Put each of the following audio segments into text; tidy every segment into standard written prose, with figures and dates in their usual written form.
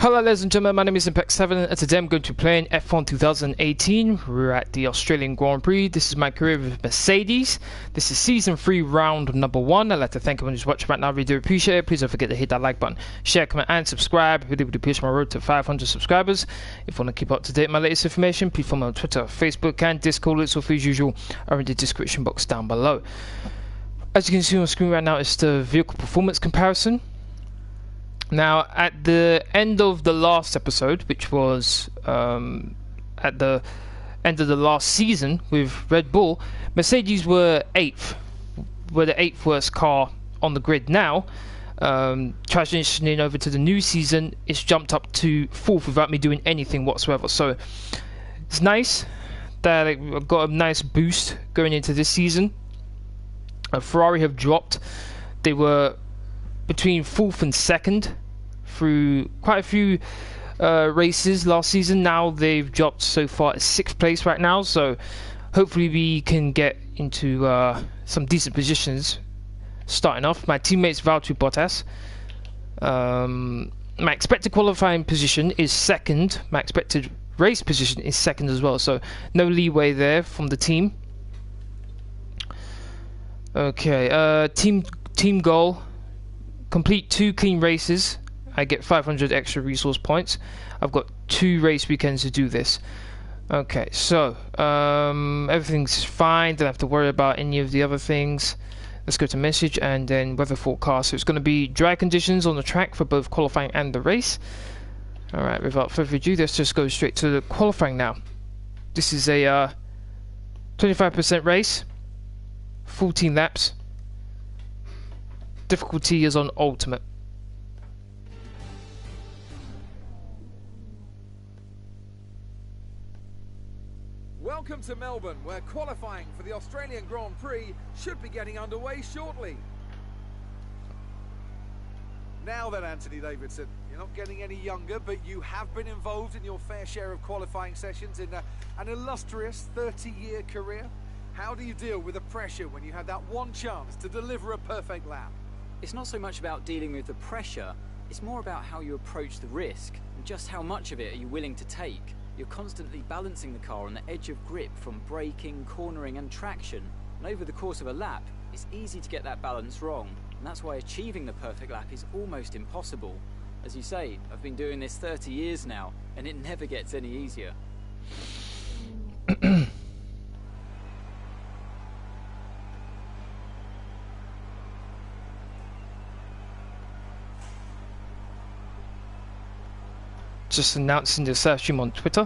Hello ladies and gentlemen, my name is Impact7 and today I'm going to be playing F1 2018. We're at the Australian Grand Prix. This is my career with Mercedes. This is Season 3, Round number 1. I'd like to thank everyone who's watching right now. I really do appreciate it. Please don't forget to hit that like button, share, comment and subscribe. Really would push my road to 500 subscribers. If you want to keep up to date with my latest information, please follow me on Twitter, Facebook and Discord. It's all free as usual are in the description box down below. As you can see on screen right now, it's the vehicle performance comparison. Now, at the end of the last episode, which was at the end of the last season with Red Bull, Mercedes were 8th, were the 8th worst car on the grid. Now, transitioning over to the new season, it's jumped up to 4th without me doing anything whatsoever. So, it's nice that I got a nice boost going into this season. Ferrari have dropped. They were between 4th and 2nd through quite a few races last season. Now they've dropped so far at 6th place right now, so hopefully we can get into some decent positions starting off. My teammate's Valtteri Bottas. My expected qualifying position is 2nd. My expected race position is 2nd as well, so no leeway there from the team. Okay, team goal: complete 2 clean races. I get 500 extra resource points. I've got 2 race weekends to do this. Okay, so everything's fine. Don't have to worry about any of the other things. Let's go to message and then weather forecast. So it's going to be dry conditions on the track for both qualifying and the race. Alright, without further ado, let's just go straight to the qualifying now. This is a 25% race, 14 laps. Difficulty is on ultimate. Welcome to Melbourne, where qualifying for the Australian Grand Prix should be getting underway shortly. Now then, Anthony Davidson, you're not getting any younger, but you have been involved in your fair share of qualifying sessions in an illustrious 30-year career. How do you deal with the pressure when you have that one chance to deliver a perfect lap? It's not so much about dealing with the pressure, it's more about how you approach the risk and just how much of it are you willing to take. You're constantly balancing the car on the edge of grip from braking, cornering and traction, and over the course of a lap, it's easy to get that balance wrong, and that's why achieving the perfect lap is almost impossible. As you say, I've been doing this 30 years now, and it never gets any easier. Just announcing the live stream on Twitter.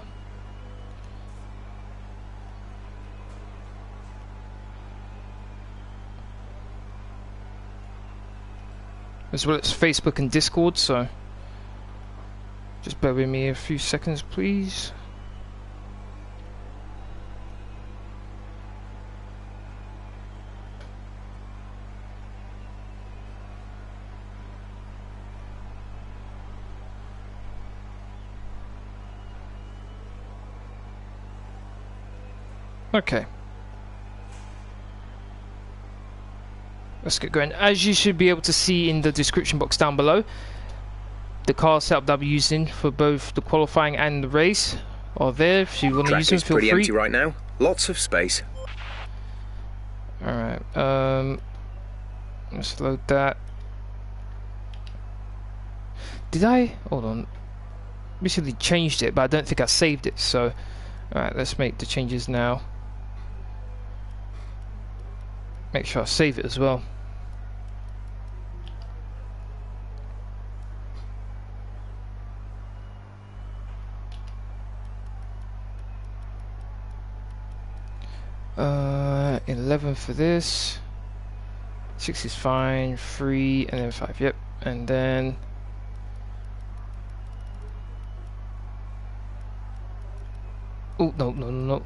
As well as Facebook and Discord, so just bear with me a few seconds please. Okay, let's get going. As you should be able to see in the description box down below, the car setup that I'm using for both the qualifying and the race are there. If you want to use them, feel free. Pretty empty right now. Lots of space. Alright, let's load that. Did I? Hold on. Recently changed it, but I don't think I saved it, so alright, let's make the changes now. Make sure I save it as well. Uh, 11 for this. 6 is fine. 3 and then 5. Yep, and then. Oh no.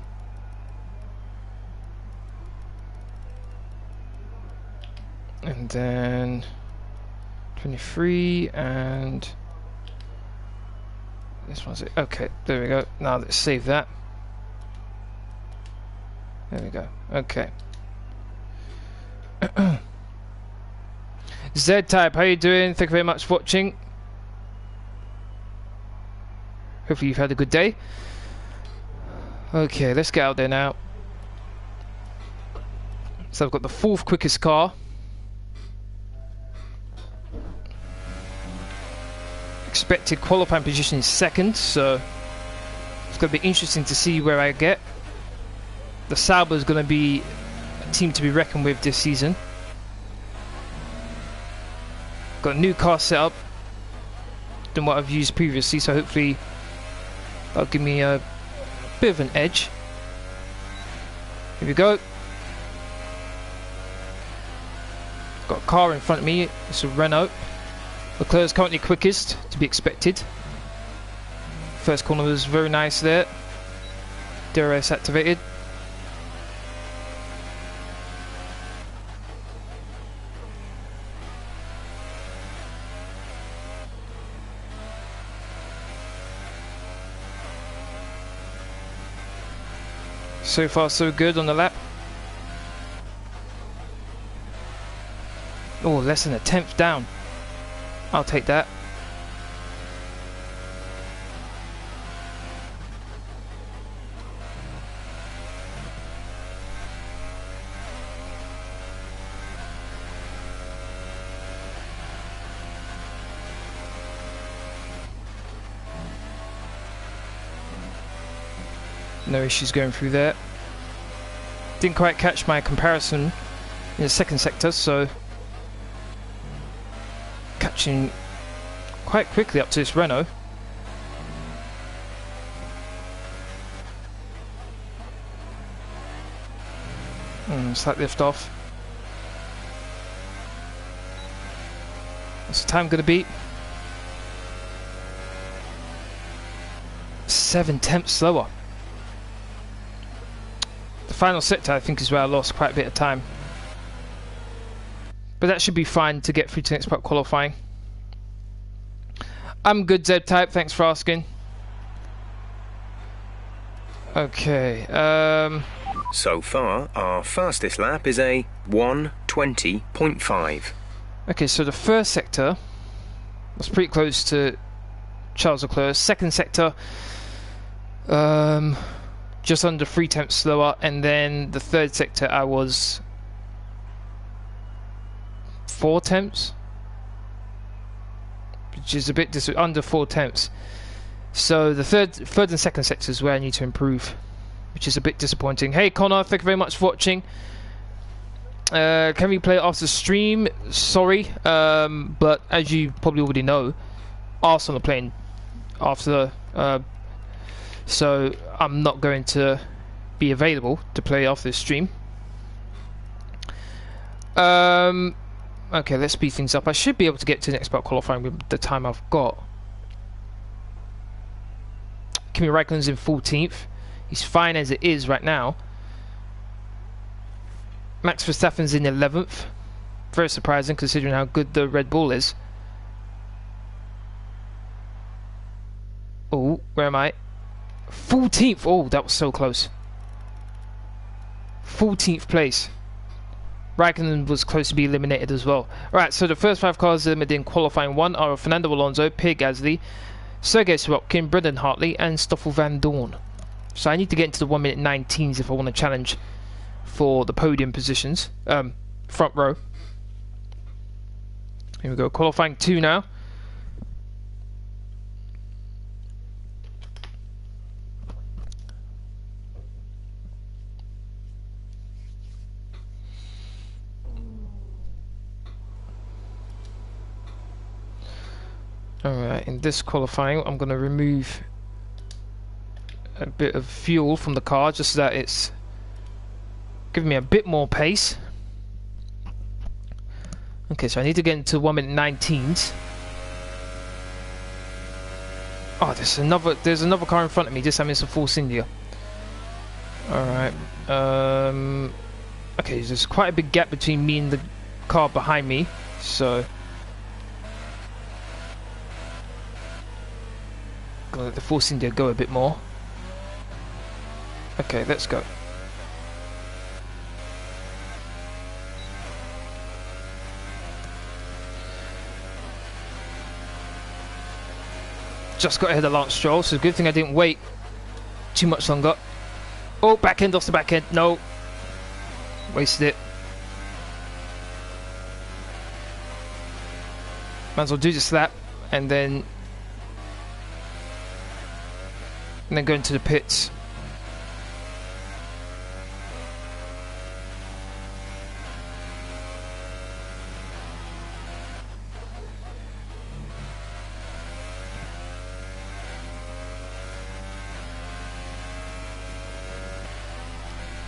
And then 23 and this one's it. Okay, there we go. Now let's save that. There we go. Okay. Z-Type, how you doing? Thank you very much for watching. Hopefully you've had a good day. Okay, let's get out there now. So I've got the 4th quickest car. Expected qualifying position is 2nd, so it's going to be interesting to see where I get. The Sauber is going to be a team to be reckoned with this season. Got a new car set up than what I've used previously, so hopefully that'll give me a bit of an edge. Here we go. Got a car in front of me. It's a Renault. Leclerc is currently quickest, to be expected. First corner was very nice there. DRS activated. So far so good on the lap. Oh, less than a 10th down. I'll take that. No issues going through there. Didn't quite catch my comparison in the 2nd sector, so catching quite quickly up to this Renault. Slight lift off. What's the time going to be? 7/10 slower. The final sector, I think, is where I lost quite a bit of time. But that should be fine to get through to next part qualifying. I'm good, Z-Type. Thanks for asking. Okay. So far, our fastest lap is a 1:20.5. Okay, so the first sector was pretty close to Charles Leclerc. Second sector, just under 3/10 slower, and then the third sector I was 4/10, which is a bit under 4/10. So the third and second sector is where I need to improve, which is a bit disappointing. Hey Connor, thank you very much for watching. Can we play it after stream? Sorry, but as you probably already know, Arsenal are playing after, so I'm not going to be available to play after this stream. Okay, let's speed things up. I should be able to get to the next part qualifying with the time I've got. Kimi Räikkönen's in 14th. He's fine as it is right now. Max Verstappen's in 11th. Very surprising considering how good the Red Bull is. Oh, where am I? 14th. Oh, that was so close. 14th place. Räikkönen was close to be eliminated as well. Alright, so the first 5 cars eliminated in qualifying 1 are Fernando Alonso, Pierre Gasly, Sergei Sorokin, Brendan Hartley, and Stoffel Van Dorn. So I need to get into the 1 minute 19s if I want to challenge for the podium positions. Front row. Here we go, qualifying 2 now. Alright, in this qualifying I'm going to remove a bit of fuel from the car just so that it's giving me a bit more pace. Okay, so I need to get into 1 minute 19s. Oh, there's another car in front of me. This time it's a Force India. Alright. Okay, there's quite a big gap between me and the car behind me, so gonna let the Force India go a bit more. Okay, let's go. just got ahead of Lance Stroll, so good thing I didn't wait too much longer. Oh, back end off the back end. No. Wasted it. Might as well do this lap and then go into the pits.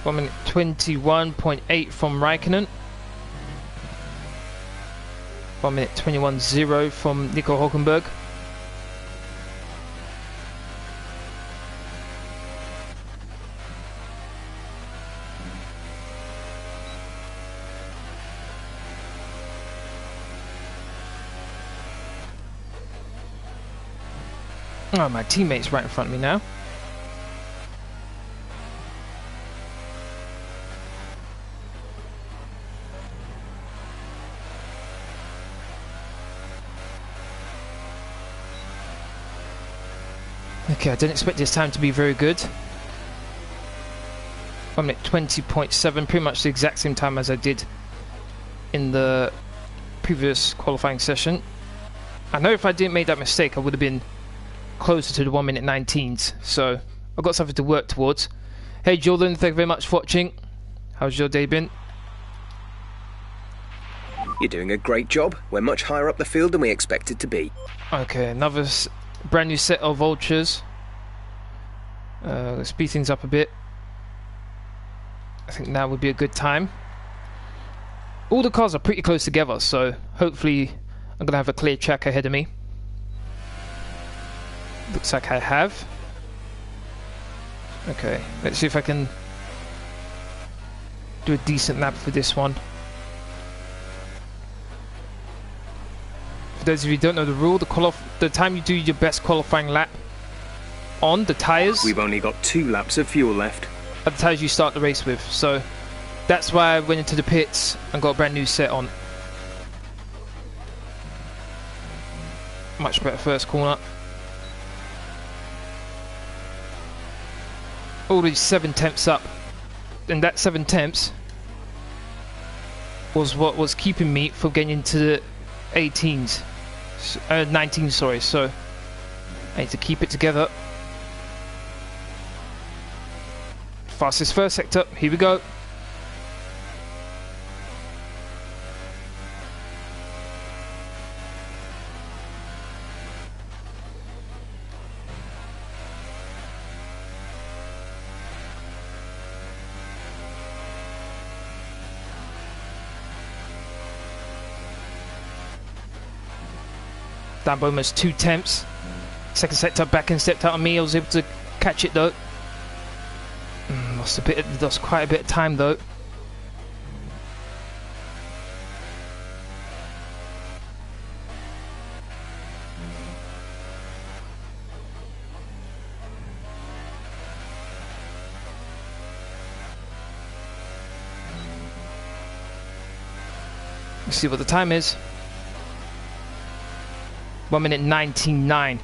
One minute 21.8 from Raikkonen. 1 minute 21.0 from Nico Hülkenberg. Oh, my teammate's right in front of me now. Okay, I didn't expect this time to be very good. 1 minute 20.7, pretty much the exact same time as I did in the previous qualifying session. I know if I didn't make that mistake, I would have been closer to the 1 minute 19s, so I've got something to work towards. Hey Jordan, thank you very much for watching. How's your day been? You're doing a great job. We're much higher up the field than we expected to be. Okay, another brand new set of vultures. Let's speed things up a bit. I think now would be a good time. All the cars are pretty close together, so hopefully I'm gonna have a clear track ahead of me. Looks like I have. Okay, let's see if I can do a decent lap for this one. For those of you who don't know the rule, the time you do your best qualifying lap on the tyres, We've only got 2 laps of fuel left. are the tyres you start the race with. So that's why I went into the pits and got a brand new set on. Much better first corner. Already 7 tenths up, and that 7 tenths was what was keeping me from getting into the 18s, 19s, sorry. So I need to keep it together. Fastest first sector, here we go. Down by almost 2 tenths. Second sector, back and stepped out on me. I was able to catch it though. Lost quite a bit of time though. Let's see what the time is. 1 minute 19.9.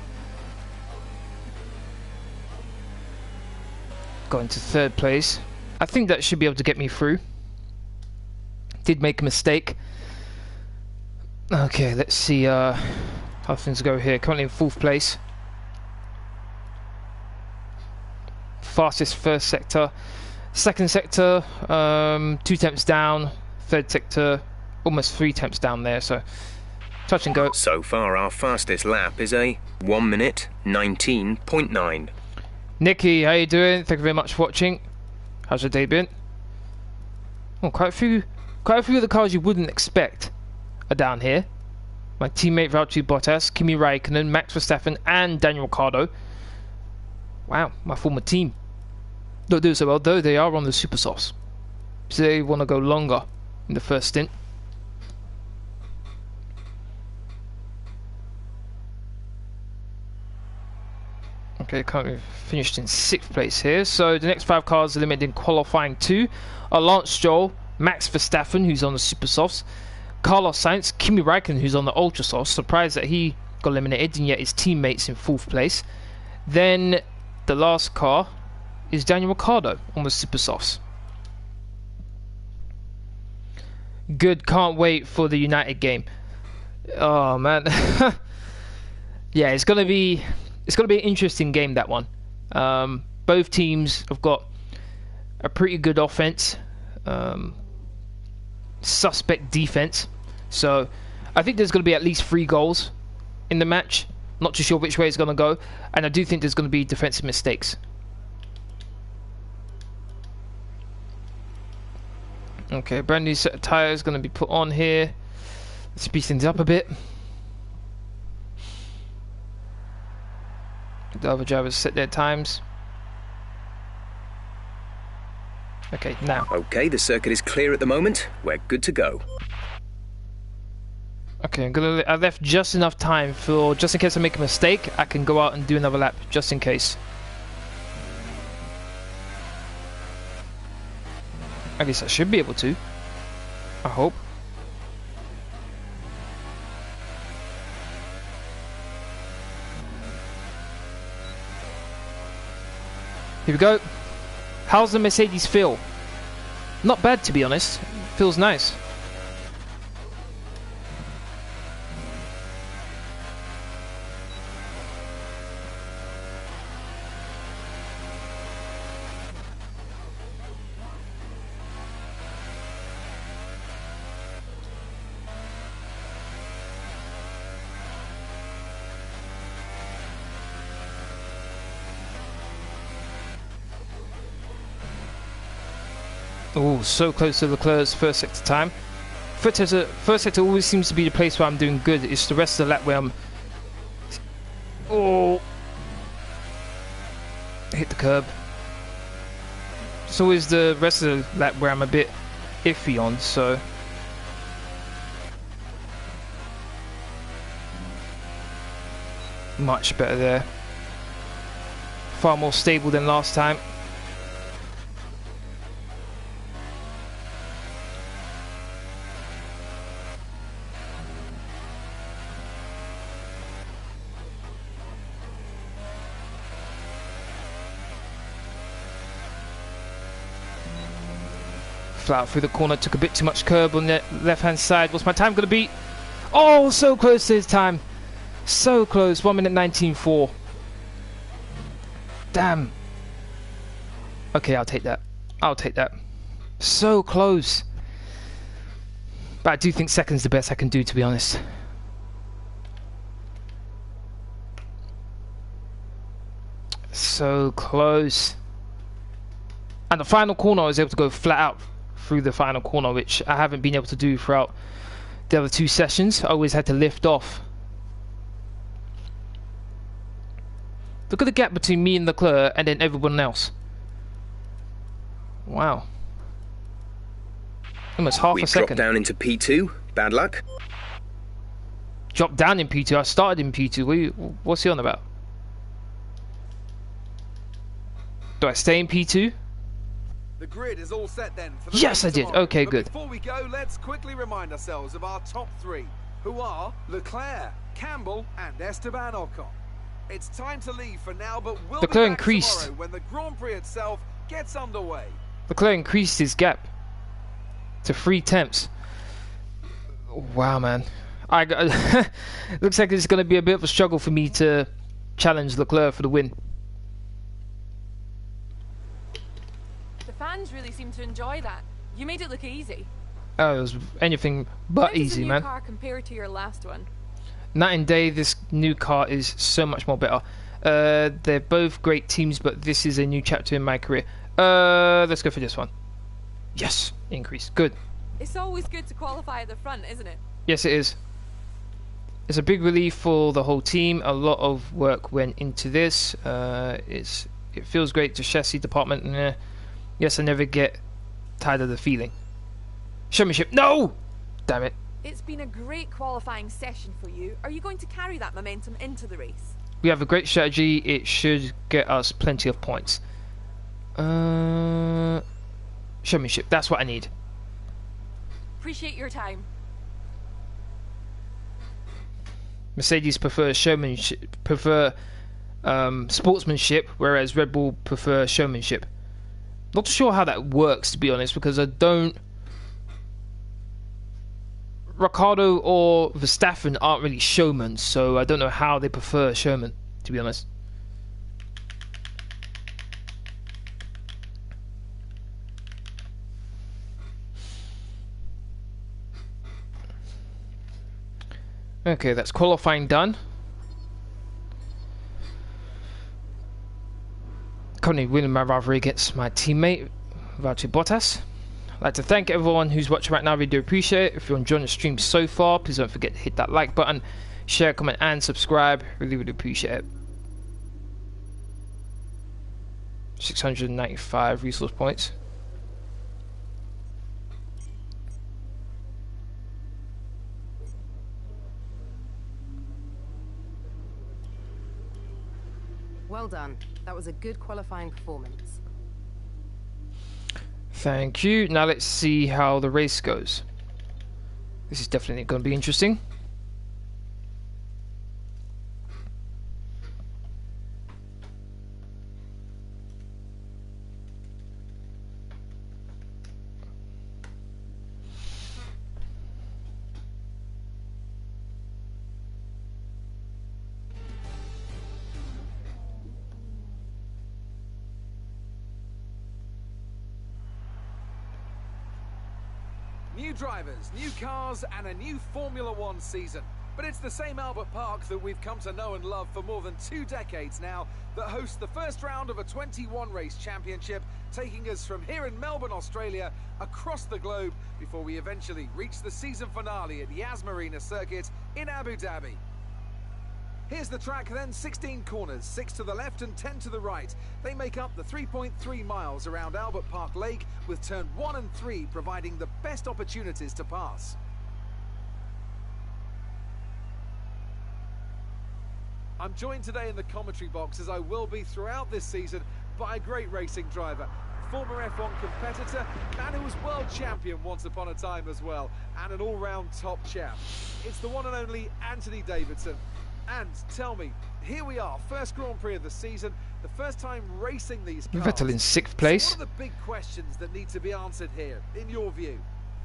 Got into 3rd place. I think that should be able to get me through. Did make a mistake. Okay, let's see how things go here. Currently in 4th place. Fastest first sector. Second sector, 2 tenths down. 3rd sector, almost 3 tenths down there. So touch and go. So far, our fastest lap is a 1 minute 19.9. Nikki, how you doing? Thank you very much for watching. How's your day been? Oh, quite a few of the cars you wouldn't expect are down here. My teammate Valtteri Bottas, Kimi Raikkonen, Max Verstappen, and Daniel Ricciardo. Wow, my former team. Don't do so well, though they are on the super softs, so they want to go longer in the first stint. Okay, currently finished in 6th place here. So the next 5 cars eliminated in qualifying 2 are Lance Stroll, Max Verstappen, who's on the super softs, Carlos Sainz, Kimi Raikkonen, who's on the ultra softs. Surprised that he got eliminated, and yet his teammates in 4th place. Then the last car is Daniel Ricciardo on the Super Softs. Good, can't wait for the United game. Oh man. Yeah, it's gonna be an interesting game, that one. Both teams have got a pretty good offense, suspect defense. So I think there's gonna be at least 3 goals in the match. Not too sure which way it's gonna go, and I do think there's gonna be defensive mistakes. Okay, brand new set of tyres going to be put on here. Let's speed things up a bit. The other drivers set their times. Okay, now. Okay, the circuit is clear at the moment. We're good to go. Okay, I left just enough time for, just in case I make a mistake, I can go out and do another lap, just in case. At least I should be able to. I hope. Here we go. How's the Mercedes feel? Not bad, to be honest. Feels nice. Oh, so close to Leclerc's first sector time. First sector always seems to be the place where I'm doing good. It's the rest of the lap where I'm... Oh! Hit the curb. It's always the rest of the lap where I'm a bit iffy on, so... Much better there. Far more stable than last time. Flat out through the corner, took a bit too much curb on the left hand side. What's my time going to be? Oh, so close to his time. So close, 1 minute 19.4. Damn. Okay, I'll take that. I'll take that. So close. But I do think second's the best I can do, to be honest. So close. And the final corner I was able to go flat out through the final corner, which I haven't been able to do throughout the other 2 sessions. I always had to lift off. Look at the gap between me and Leclerc and then everyone else. Wow. Almost half a second. Dropped down into P2. Bad luck. Dropped down in P2. I started in P2. What's he on about? Do I stay in P2? The grid is all set then for the yes, I did. Tomorrow. Okay, but good. Before we go, let's quickly remind ourselves of our top 3, who are Leclerc, Campbell, and Esteban Ocon. It's time to leave for now, but we'll Leclerc be back increased. tomorrow when the Grand Prix itself gets underway. Leclerc increased his gap to 3 tenths. Wow, man. Looks like it's going to be a bit of a struggle for me to challenge Leclerc for the win. The fans really seem to enjoy that. You made it look easy. Oh, it was anything but easy, man. How does the new car compare to your last one? Night and day, this new car is so much more better. They're both great teams, but this is a new chapter in my career. Let's go for this one. Yes, increase. Good. It's always good to qualify at the front, isn't it? Yes, it is. It's a big relief for the whole team. A lot of work went into this. It feels great to chassis department. And, yes, I never get tired of the feeling. Showmanship. No! Damn it. It's been a great qualifying session for you. Are you going to carry that momentum into the race? We have a great strategy. It should get us plenty of points. Showmanship. That's what I need. Appreciate your time. Mercedes prefer sportsmanship, whereas Red Bull prefer showmanship. Not sure how that works, to be honest, because I don't. Ricciardo or Verstappen aren't really showmen, so I don't know how they prefer showmen, to be honest. Okay, that's qualifying done. Currently winning my rivalry against my teammate, Valtteri Bottas. I'd like to thank everyone who's watching right now. We do appreciate it. If you're enjoying the stream so far, please don't forget to hit that like button, share, comment, and subscribe. Really, really appreciate it. 695 resource points. Well done. That was a good qualifying performance. Thank you. Now let's see how the race goes. This is definitely going to be interesting. New drivers, new cars, and a new Formula One season. But it's the same Albert Park that we've come to know and love for more than 2 decades now that hosts the first round of a 21-race championship, taking us from here in Melbourne, Australia, across the globe before we eventually reach the season finale at Yas Marina Circuit in Abu Dhabi. Here's the track then, 16 corners, 6 to the left and 10 to the right. They make up the 3.3 miles around Albert Park Lake, with turn 1 and 3 providing the best opportunities to pass. I'm joined today in the commentary box, as I will be throughout this season, by a great racing driver, former F1 competitor, man who was world champion once upon a time as well, and an all-round top chap. It's the one and only Anthony Davidson. And tell me, here we are, first Grand Prix of the season, the first time racing these cars. Vettel in 6th place. So what are the big questions that need to be answered here, in your view?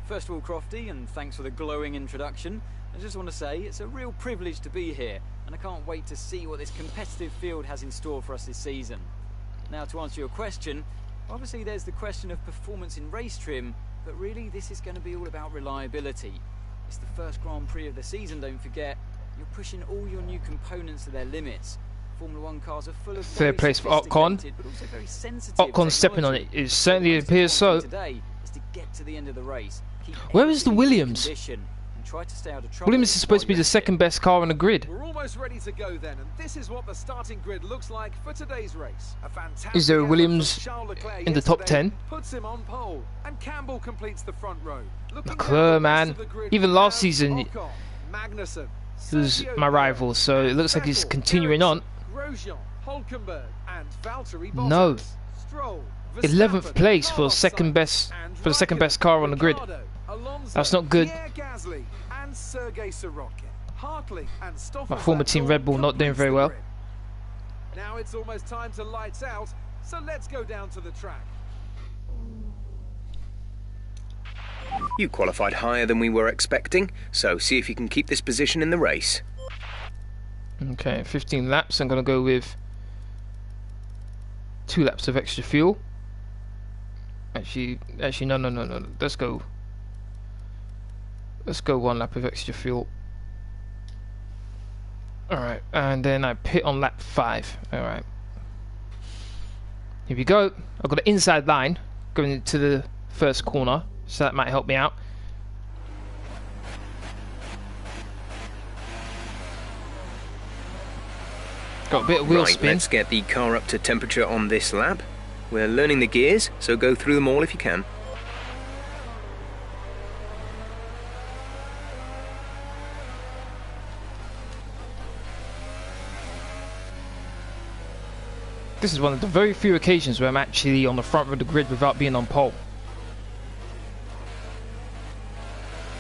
First of all, Crofty, and thanks for the glowing introduction. I just want to say it's a real privilege to be here, and I can't wait to see what this competitive field has in store for us this season. Now, to answer your question, obviously there's the question of performance in race trim, but really this is going to be all about reliability. It's the first Grand Prix of the season, don't forget. You're pushing all your new components to their limits. Formula One cars are full of third place for Ocon. Ocon stepping on it. It certainly appears so. Today is to get to the end of the race. Where is the Williams? Williams is supposed to be the second best car on the grid. We're almost ready to go then, and this is what the starting grid looks like for today's race. A fantastic is there a Williams in the top 10? Puts him on pole, and Camber completes the front row. Leclerc, man, even last season Ocon, Magnussen, he was my rival, so it looks like he's continuing on. No, 11th place for second best the second best car on the grid. That's not good. My former team Red Bull not doing very well. Now it's almost time to lights out, so let's go down to the track. You qualified higher than we were expecting, so see if you can keep this position in the race. Okay, 15 laps. I'm going to go with 2 laps of extra fuel. Actually, no. Let's go 1 lap of extra fuel. Alright, and then I pit on lap 5. Alright. Here we go. I've got an inside line going into the first corner, so that might help me out. Got a bit of wheel spin. Let's get the car up to temperature on this lap. We're learning the gears, so go through them all if you can. This is one of the very few occasions where I'm actually on the front of the grid without being on pole.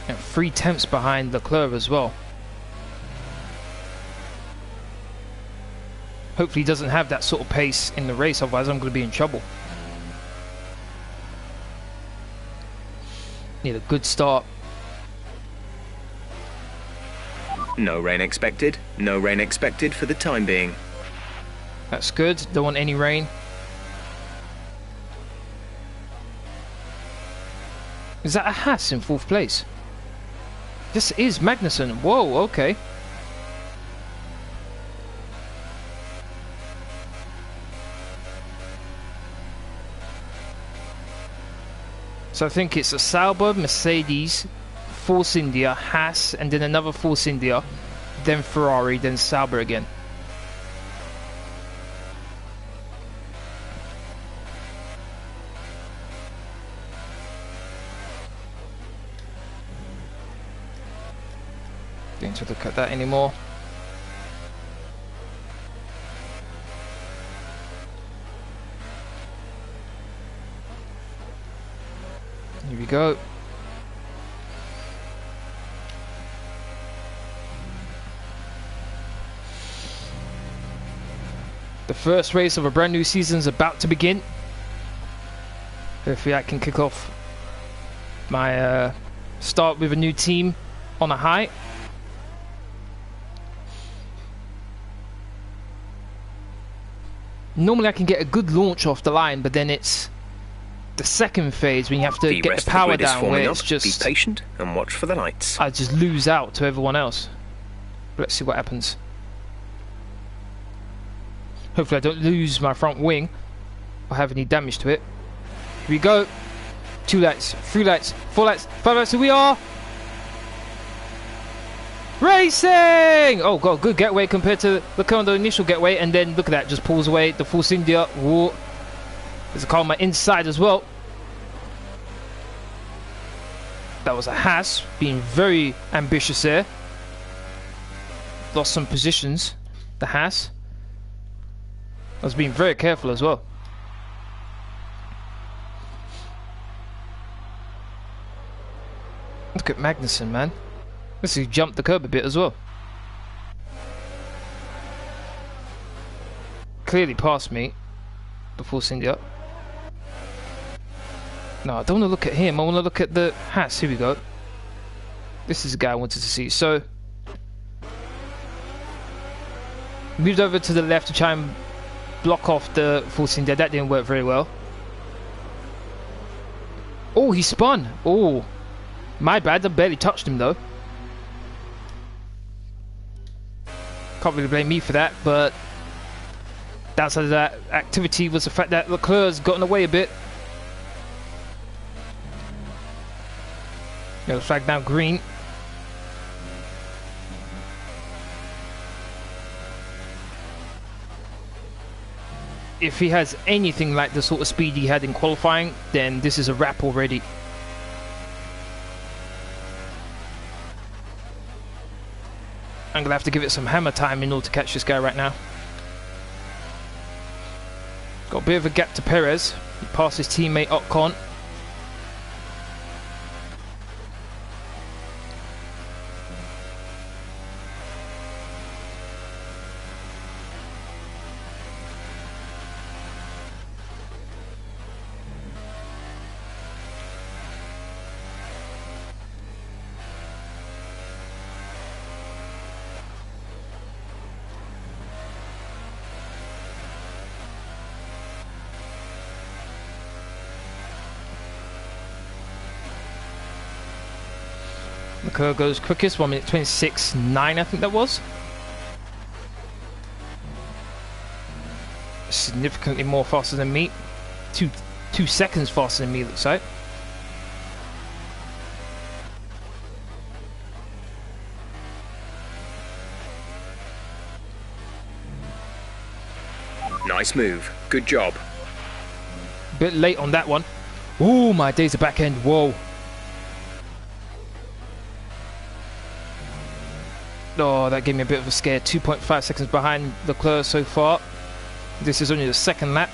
And 3 tenths behind Leclerc as well. Hopefully he doesn't have that sort of pace in the race, otherwise I'm going to be in trouble. Need a good start. No rain expected. No rain expected for the time being. That's good. Don't want any rain. Is that a Haas in 4th place? This is Magnussen. Whoa, okay. So I think it's a Sauber, Mercedes, Force India, Haas, and then another Force India, then Ferrari, then Sauber again. Don't have to look at that anymore. Here we go. The first race of a brand new season is about to begin. Hopefully I can kick off my start with a new team on a high. Normally I can get a good launch off the line, but then it's the second phase when you have to get the power down where it's just... Be patient and watch for the lights. I just lose out to everyone else. But let's see what happens. Hopefully I don't lose my front wing or have any damage to it. Here we go. 2 lights, 3 lights, 4 lights, 5 lights. Here we are. Racing! Oh god, good getaway compared to the initial getaway, and then look at that, just pulls away the Force India. Whoa. There's a car on my inside as well. That was a Haas, being very ambitious there. Lost some positions, the Haas. I was being very careful as well. Look at Magnussen, man. He jumped the curb a bit as well. Clearly past me, the Force India. No, I don't want to look at him. I want to look at the Haas. Here we go. This is the guy I wanted to see. So, moved over to the left to try and block off the Force India. That didn't work very well. Oh, he spun. Oh, my bad. I barely touched him though. Can't really blame me for that, but downside of that activity was the fact that Leclerc's gotten away a bit. Yellow flag now green. If he has anything like the sort of speed he had in qualifying, then this is a wrap already. I'm gonna have to give it some hammer time in order to catch this guy right now. Got a bit of a gap to Perez. He passed his teammate Ocon. Leclerc goes quickest, 1 minute 26.9 I think that was. Significantly more faster than me. Two seconds faster than me, looks like. Nice move. Good job. Bit late on that one. Ooh, my days are back end. Whoa. Oh, that gave me a bit of a scare. 2.5 seconds behind Leclerc so far. This is only the second lap.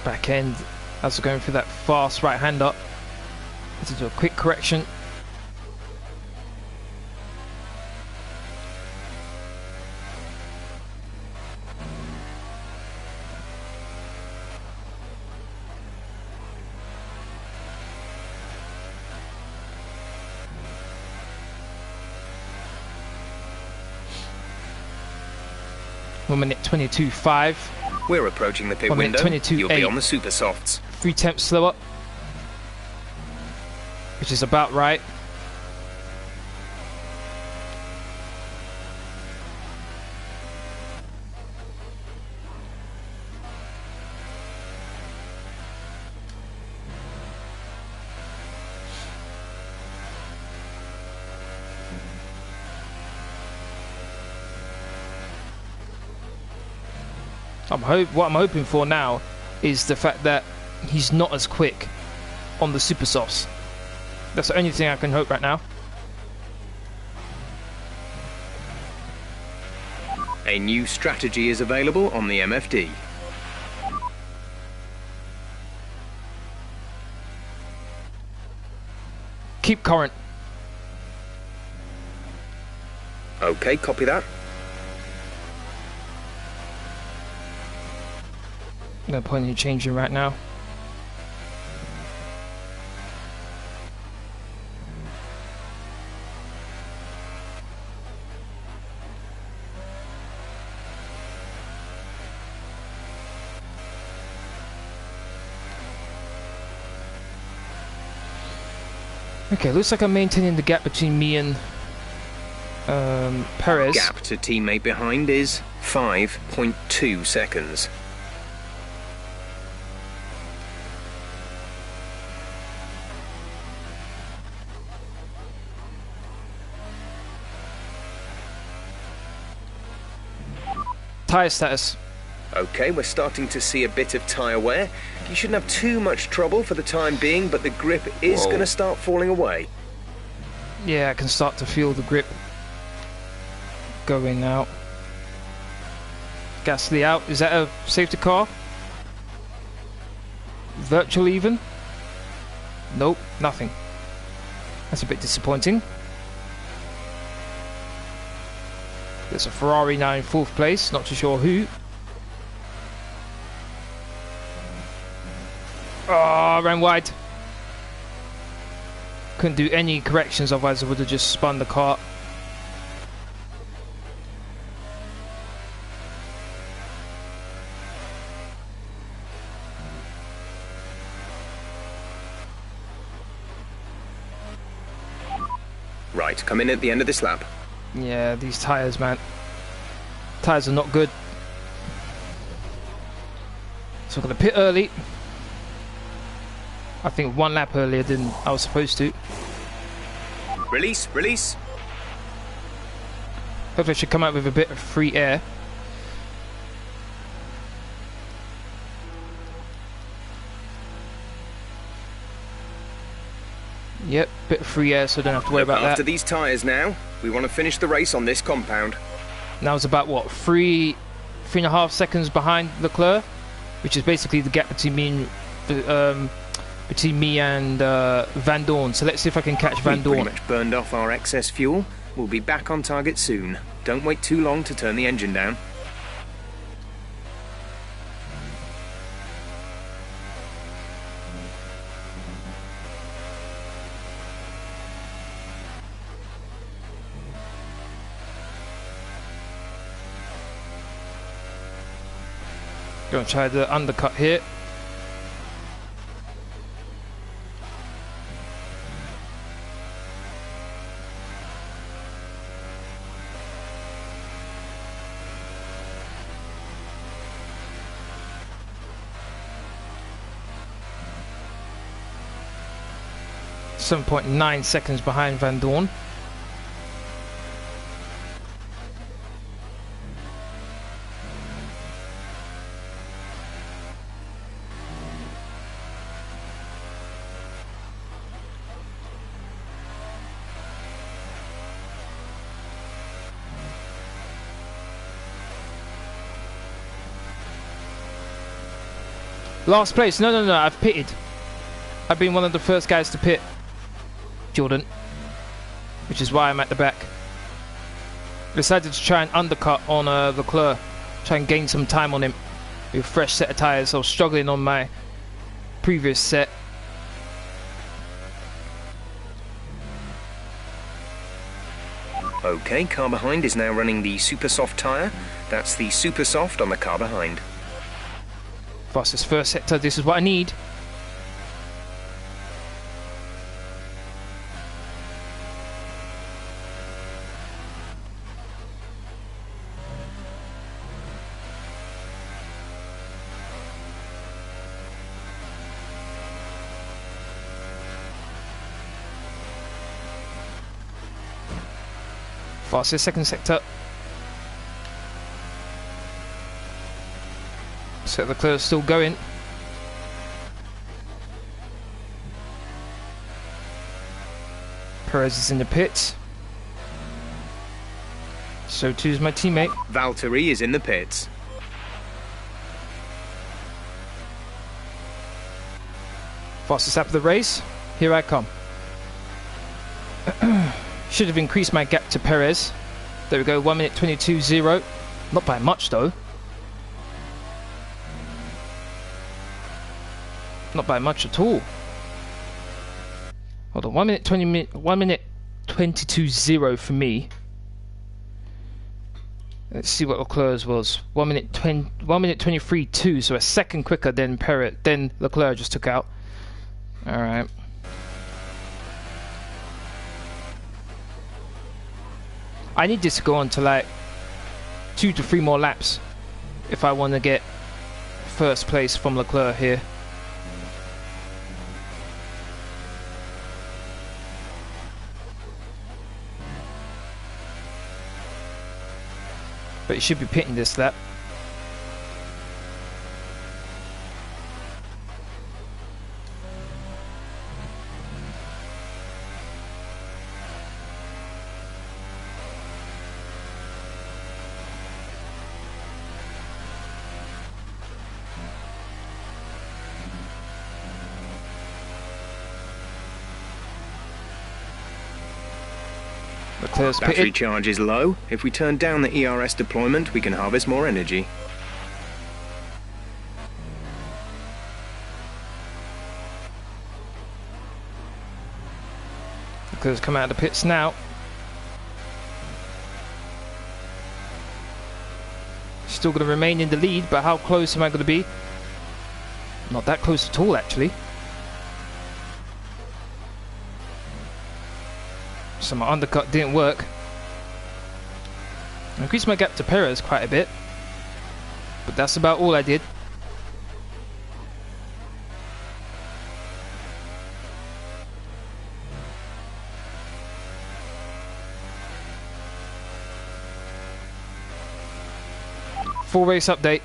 back end as we're going through that fast right hander. Let's do a quick correction. One minute 22.5. We're approaching the pit 1 minute window. 22.8. You'll be on the super softs. 3 tenths slower, which is about right. What I'm hoping for now is the fact that he's not as quick on the super softs. That's the only thing I can hope right now. A new strategy is available on the MFD. Keep current. Okay, copy that. No point in changing right now. Okay, looks like I'm maintaining the gap between me and Perez. Gap to teammate behind is 5.2 seconds. Tyre status. Okay, we're starting to see a bit of tyre wear. You shouldn't have too much trouble for the time being, but the grip is going to start falling away. Yeah, I can start to feel the grip going out. Gasly out. Is that a safety car? Virtual even? Nope, nothing. That's a bit disappointing. There's a Ferrari now in 4th place, not too sure who. Oh, ran wide. Couldn't do any corrections, otherwise I would have just spun the car. Right, come in at the end of this lap. Yeah, these tyres, man. Tyres are not good. So I'm going to pit early. I think 1 lap earlier than I was supposed to. Release, release. Hopefully I should come out with a bit of free air. Yep, bit of free air, so I don't have to worry about that. After these tyres now, we want to finish the race on this compound. Now it's about what, 3.5 seconds behind Leclerc, which is basically the gap between me and Van Dorn. So let's see if I can catch Van Dorn. We pretty much burned off our excess fuel. We'll be back on target soon. Don't wait too long to turn the engine down. Gonna try the undercut here. .9 seconds behind Van Dorn. Last place. No, no, no. I've pitted. I've been one of the first guys to pit, Jordan. Which is why I'm at the back. Decided to try and undercut on Leclerc. Try and gain some time on him. With a fresh set of tyres. I was struggling on my previous set. Okay, car behind is now running the super soft tyre. That's the super soft on the car behind. Fastest first sector, this is what I need. Fastest second sector. So Leclerc's still going. Perez is in the pits. So too is my teammate. Valtteri is in the pits. Fastest lap of the race. Here I come. Should have increased my gap to Perez. There we go, 1 minute 22.0. Not by much though. Not by much at all. Hold on, 1 minute 22.0 for me. Let's see what Leclerc's was. 1 minute 23.2, so a second quicker than Perez. Then Leclerc just took out. All right. I need this to go on to like 2 to 3 more laps if I want to get first place from Leclerc here. But he should be pitting this lap. Battery charge is low. If we turn down the ERS deployment, we can harvest more energy. Leclerc's come out of the pits now. Still going to remain in the lead, but how close am I going to be? Not that close at all, actually. So my undercut didn't work. I increased my gap to Perez quite a bit, but that's about all I did. Full race update.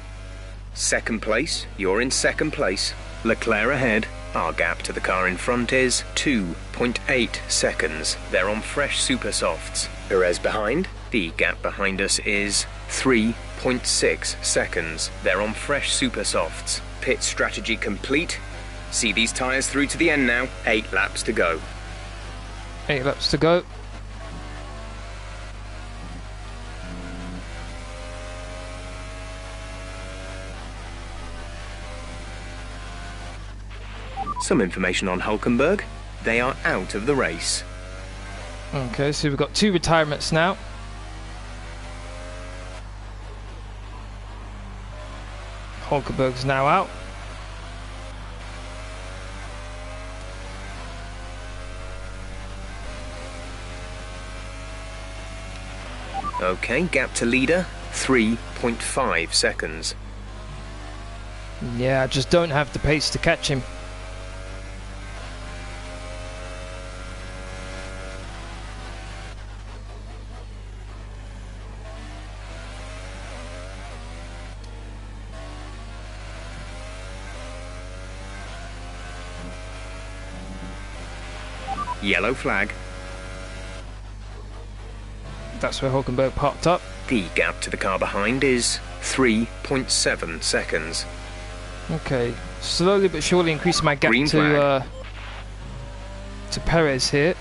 Second place, you're in second place. Leclerc ahead. Our gap to the car in front is 2.8 seconds. They're on fresh super softs. Perez behind. The gap behind us is 3.6 seconds. They're on fresh super softs. Pit strategy complete. See these tyres through to the end now. 8 laps to go. 8 laps to go. Some information on Hulkenberg. They are out of the race. Okay, so we've got 2 retirements now. Hulkenberg's now out. Okay, gap to leader, 3.5 seconds. Yeah, I just don't have the pace to catch him. Yellow flag. That's where Hulkenberg parked up. The gap to the car behind is 3.7 seconds. Okay, slowly but surely increasing my gap Green flag. To Perez here.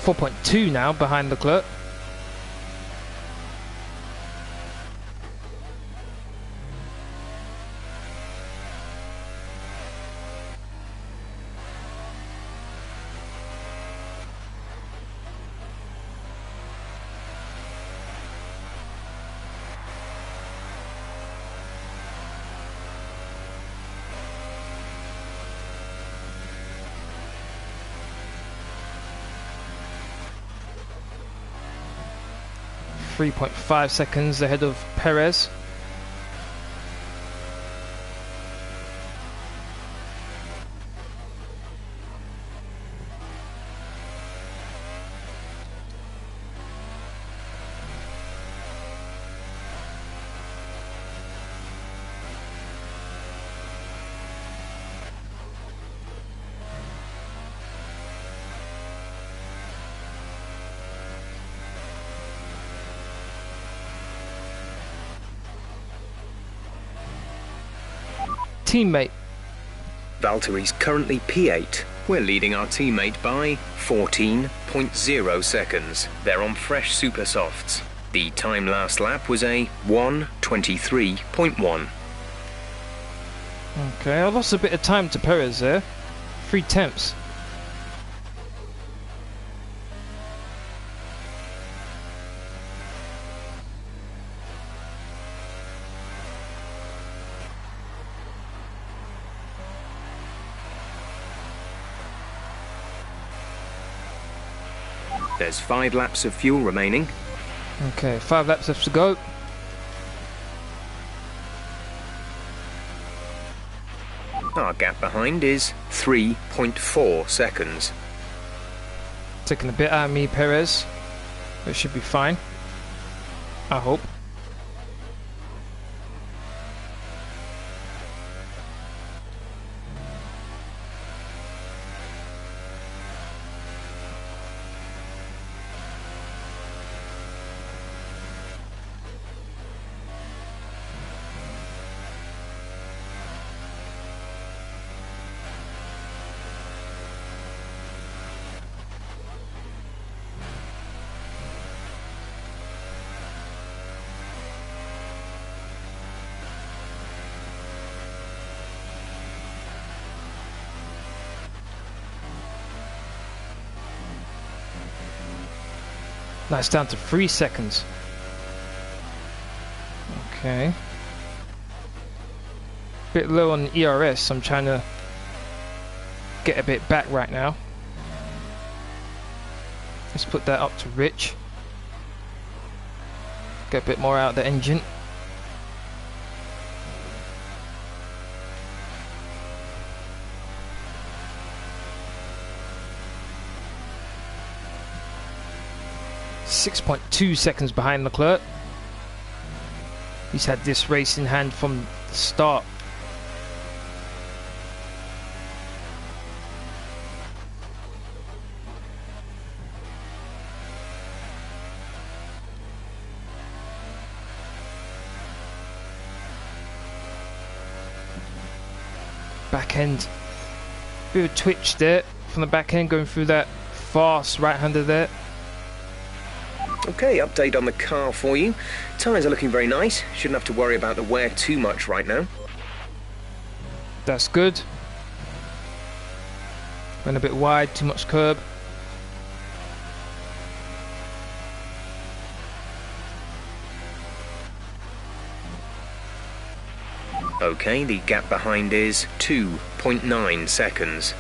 .2 now behind Leclerc. .5 seconds ahead of Perez. Teammate. Valtteri's currently P8. We're leading our teammate by 14.0 seconds. They're on fresh super softs. The time last lap was a 1:23.1. Okay, I lost a bit of time to Perez there. 3/10. There's 5 laps of fuel remaining. Okay, 5 laps left to go. Our gap behind is 3.4 seconds. Taking a bit out of me, Perez. It should be fine. I hope. That's down to 3 seconds. Okay. Bit low on ERS. I'm trying to get a bit back right now. Let's put that up to rich. Get a bit more out of the engine. .2 seconds behind Leclerc. He's had this race in hand from the start. Back end. Bit of a twitch there from the back end, going through that fast right-hander there. Okay, update on the car for you. Tyres are looking very nice. Shouldn't have to worry about the wear too much right now. That's good. Went a bit wide, too much curb. Okay, the gap behind is 2.9 seconds.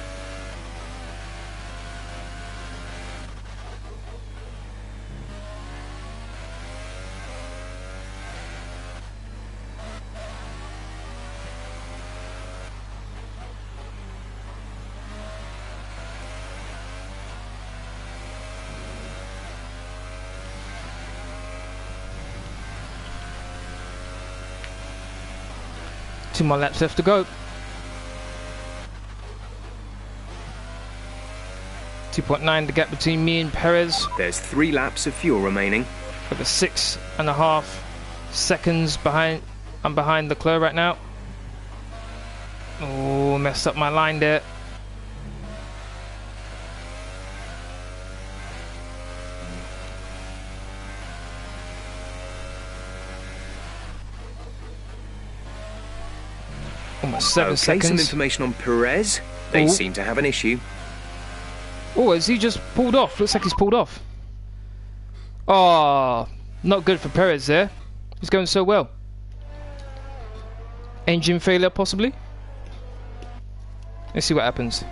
Two more laps left to go. 2.9 the gap between me and Perez. There's 3 laps of fuel remaining. Over 6.5 seconds behind. I'm behind Leclerc right now. Oh, messed up my line there. Almost 7 seconds. Some information on Perez. They seem to have an issue. Oh, has he just pulled off? Looks like he's pulled off. Oh, not good for Perez there. He's going so well. Engine failure, possibly? Let's see what happens.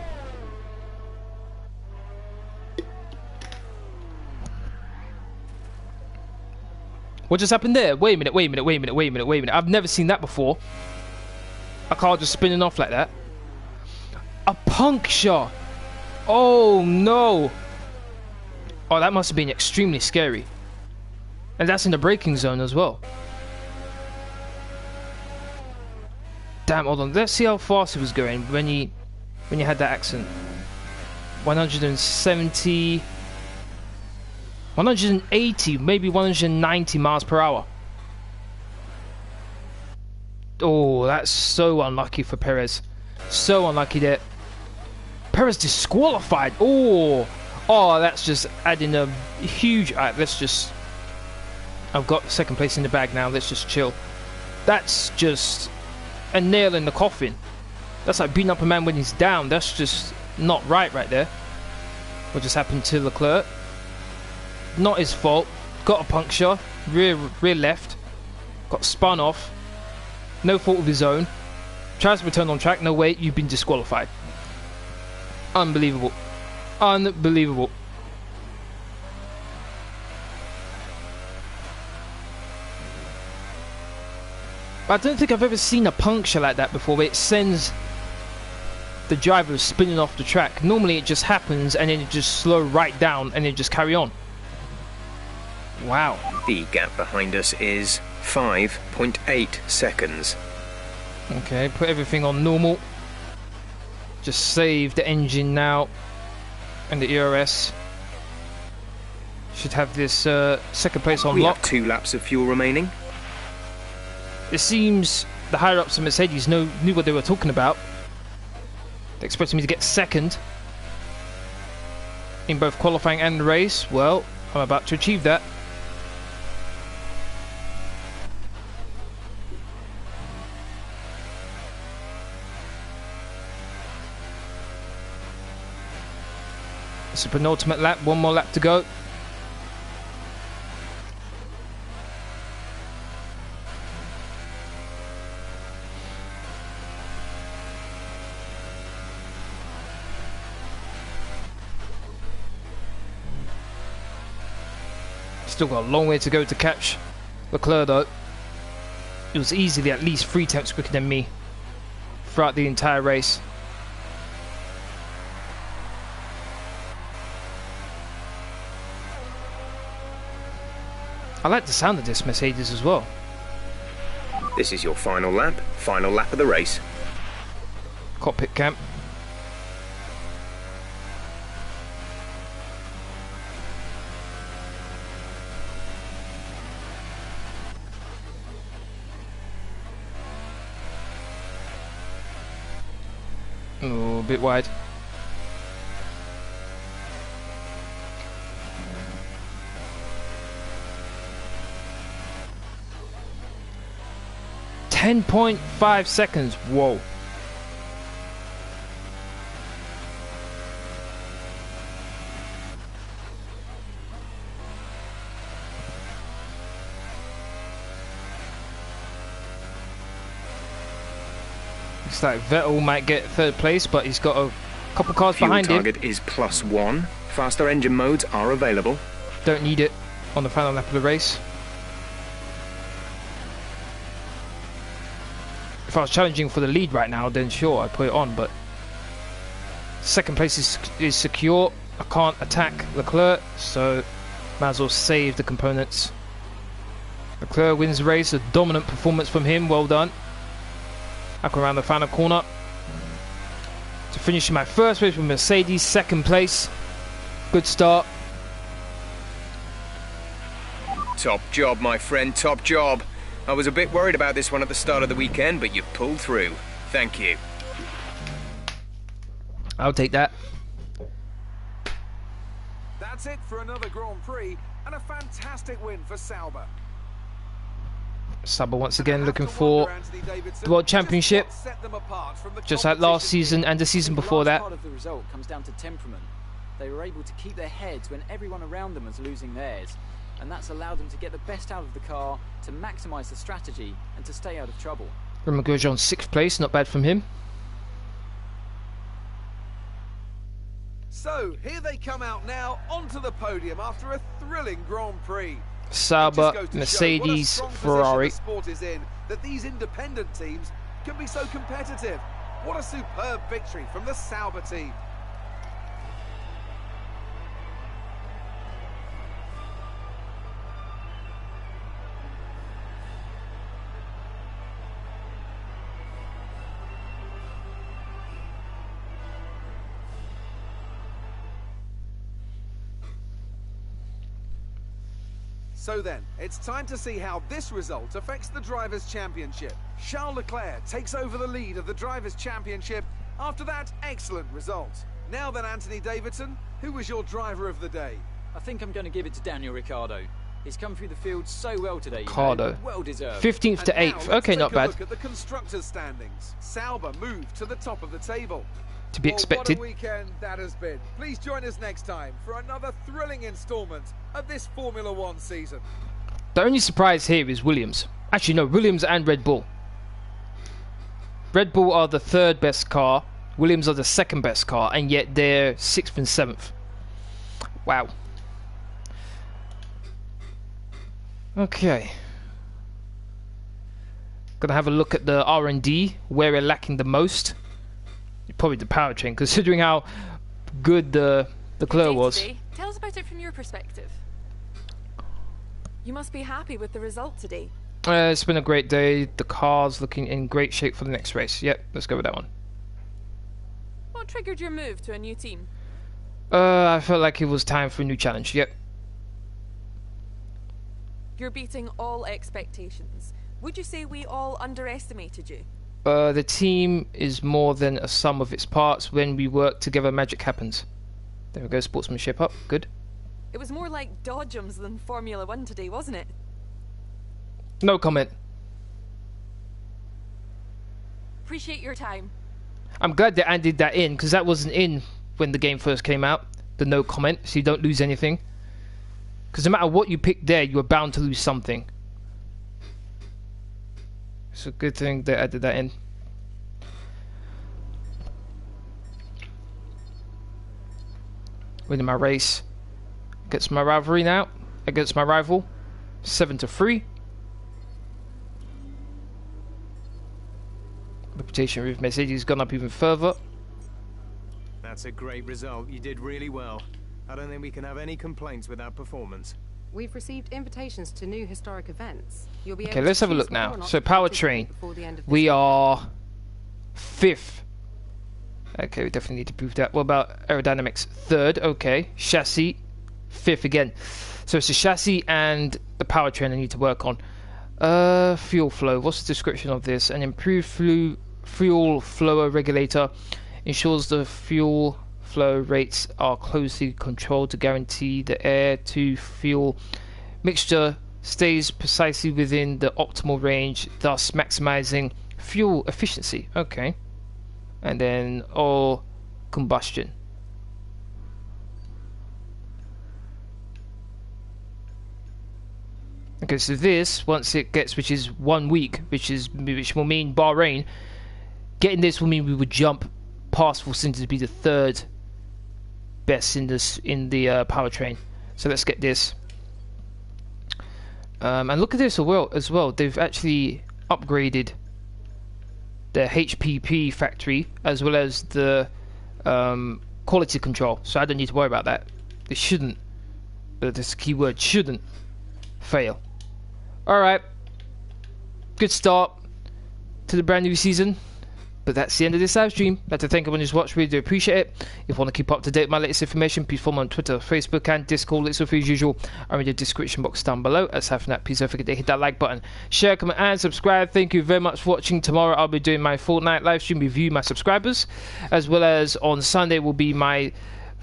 What just happened there? Wait a minute. I've never seen that before. A car just spinning off like that. A puncture! Oh no! Oh, that must have been extremely scary. And that's in the braking zone as well. Damn, hold on. Let's see how fast it was going when you had that accident. 170... 180, maybe 190 miles per hour. Oh, that's so unlucky for Perez. So unlucky that Perez disqualified. Oh, that's just adding a huge... let's just... I've got second place in the bag now. Let's just chill. That's just a nail in the coffin. That's like beating up a man when he's down. That's just not right there. What just happened to Leclerc? Not his fault. Got a puncture. Rear left. Got spun off. No fault of his own. Tries to return on track. No way. You've been disqualified. Unbelievable. Unbelievable. I don't think I've ever seen a puncture like that before, where it sends the driver spinning off the track. Normally it just happens and then it just slow right down and then just carry on. Wow. The gap behind us is 5.8 seconds. Okay, put everything on normal. Just save the engine now. And the ERS. Should have this second place on We lock. have 2 laps of fuel remaining. It seems the higher ups of Mercedes knew what they were talking about. They expected me to get second in both qualifying and the race. Well, I'm about to achieve that. It's a penultimate lap, 1 more lap to go. Still got a long way to go to catch Leclerc though. It was easily at least 3 tenths quicker than me throughout the entire race. I like the sound of this Mercedes as well. This is your final lap of the race. Cockpit cam. Oh, a bit wide. .5 seconds. Whoa. Looks like Vettel might get third place, but he's got a couple cars behind him. Fuel target is +1. Faster engine modes are available. Don't need it on the final lap of the race. If I was challenging for the lead right now, then sure, I'd put it on, but second place is secure. I can't attack Leclerc, so might as well save the components. Leclerc wins the race, a dominant performance from him, well done. I come around the final corner to finish my first race with Mercedes, second place. Good start. Top job, my friend, top job. I was a bit worried about this one at the start of the weekend, but you pulled through. Thank you. I'll take that. That's it for another Grand Prix and a fantastic win for Sauber. Sauber once again looking for the World Championship, just like last season and the season before that. Part of the result comes down to temperament. They were able to keep their heads when everyone around them was losing theirs, and that's allowed them to get the best out of the car, to maximise the strategy and to stay out of trouble. Romain Grosjean 6th place, not bad from him. So here they come out now onto the podium after a thrilling Grand Prix. Sauber, Mercedes, Ferrari. The sport is in that these independent teams can be so competitive. What a superb victory from the Sauber team. So then, it's time to see how this result affects the Drivers' Championship. Charles Leclerc takes over the lead of the Drivers' Championship after that excellent result. Now then, Anthony Davidson, who was your driver of the day? I think I'm going to give it to Daniel Ricciardo. He's come through the field so well today. Ricciardo. Well deserved. 15th to 8th. Okay, not bad. Look at the constructors' standings. Sauber moved to the top of the table. To be expected. What a weekend that has been. Please join us next time for another thrilling instalment of this Formula One season. The only surprise here is Williams. Actually, no, Williams and Red Bull. Red Bull are the 3rd best car. Williams are the 2nd best car, and yet they're 6th and 7th. Wow. Okay. Gonna have a look at the R&D, where we're lacking the most. Probably the powertrain, considering how good the Leclerc was. Today. Tell us about it from your perspective. You must be happy with the result today. It's been a great day. The car's looking in great shape for the next race. Yep, let's go with that one. What triggered your move to a new team? I felt like it was time for a new challenge. Yep. You're beating all expectations. Would you say we all underestimated you? The team is more than a sum of its parts. When we work together, magic happens. There we go, sportsmanship up. Good. It was more like dodgems than Formula One today, wasn't it? No comment. Appreciate your time. I'm glad they added that in, because that wasn't in when the game first came out. The no comment, so you don't lose anything. Because no matter what you pick there, you are bound to lose something. It's a good thing they added that in. Winning my race against my rivalry now. Against my rival. 7-3. Reputation with Mercedes gone up even further. That's a great result. You did really well. I don't think we can have any complaints with that performance. We've received invitations to new historic events. You'll be Okay, able let's to have a look choose whether now. or not So to participate powertrain, before the end of this we year. are 5th. Okay, we definitely need to prove that. What about aerodynamics? 3rd. Okay, chassis 5th again. So it's the chassis and the powertrain I need to work on. Fuel flow. What's the description of this? An improved fuel flow regulator ensures the fuel flow rates are closely controlled to guarantee the air to fuel mixture stays precisely within the optimal range, thus maximizing fuel efficiency. Okay. And then oil combustion. Okay, so this, once it gets, which is 1 week, which will mean Bahrain, getting this will mean we would jump past Force Inter to be the 3rd best in the powertrain. So let's get this. And look at this as well. They've actually upgraded the HPP factory as well as the quality control. So I don't need to worry about that. It shouldn't, but this keyword shouldn't fail. Alright. Good start to the brand new season. But that's the end of this live stream. I'd like to thank everyone who's watched. Really do appreciate it. If you want to keep up to date with my latest information, please follow me on Twitter, Facebook, and Discord. It's all as usual. I'm in the description box down below. Aside from that, please don't forget to hit that like button, share, comment, and subscribe. Thank you very much for watching. Tomorrow I'll be doing my Fortnite live stream review, my subscribers, as well as on Sunday will be my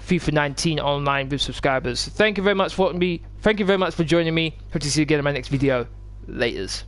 FIFA 19 online with subscribers. Thank you very much for watching me. Thank you very much for joining me. Hope to see you again in my next video. Laters.